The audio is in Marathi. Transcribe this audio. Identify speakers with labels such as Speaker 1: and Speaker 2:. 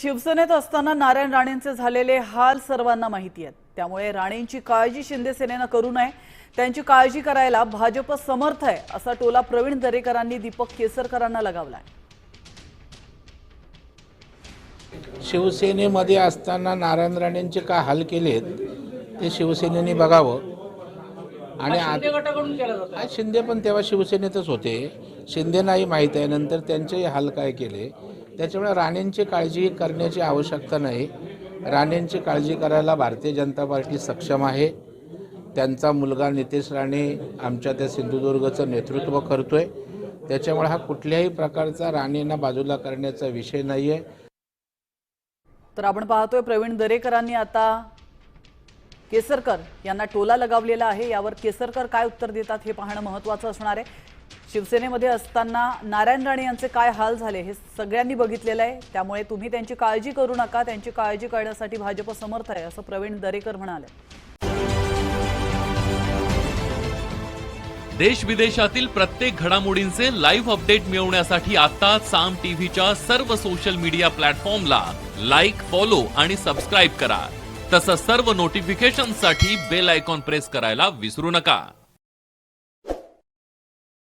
Speaker 1: शिवसेनेत असताना नारायण राणेंचे झालेले हाल सर्वांना माहिती आहेत। त्यामुळे राणेंची काळजी शिंदे सेनेनं करू नये, त्यांची काळजी करायला भाजप समर्थ आहे असा टोला प्रवीण दरेकरांनी दीपक केसरकरांना लगावलाय।
Speaker 2: शिवसेनेमध्ये असताना नारायण राणेंचे काय हाल केलेत ते शिवसेनेने बघावं। आणि शिंदे पण तेव्हा शिवसेनेतच होते, शिंदेनाही माहीत आहे नंतर त्यांचेही हाल काय केले। त्याच्यामुळे राणेंची काळजी करण्याची आवश्यकता नाही। राणेंची काळजी करायला भारतीय जनता पार्टी सक्षम आहे। त्यांचा मुलगा नितेश राणे आमच्या त्या सिंधुदुर्गचं नेतृत्व करतोय, त्याच्यामुळे हा कुठल्याही प्रकारचा राणेंना बाजूला करण्याचा विषय नाही आहे।
Speaker 1: तर आपण पाहतोय प्रवीण दरेकरांनी आता केसरकर यांना टोला लगावलेला आहे। यावर केसरकर काय उत्तर देतात हे पाहणं महत्त्वाचं असणार आहे। शिवसेनेमध्ये असताना नारायण राणे यांचे काय हाल झाले हे सगळ्यांनी बघितलेलं आहे, त्यामुळे तुम्ही त्यांची काळजी करू नका, त्यांची काळजी करण्यासाठी भाजप समर्थ आहे असं प्रवीण दरेकर म्हणाले।
Speaker 3: देश विदेशातील प्रत्येक घडामोडींचे लाईव्ह अपडेट मिळवण्यासाठी आता साम टीव्हीच्या सर्व सोशल मीडिया प्लॅटफॉर्मला लाईक, फॉलो आणि सबस्क्राईब करा। तसंच सर्व नोटिफिकेशनसाठी बेल आयकॉन प्रेस करायला विसरू नका।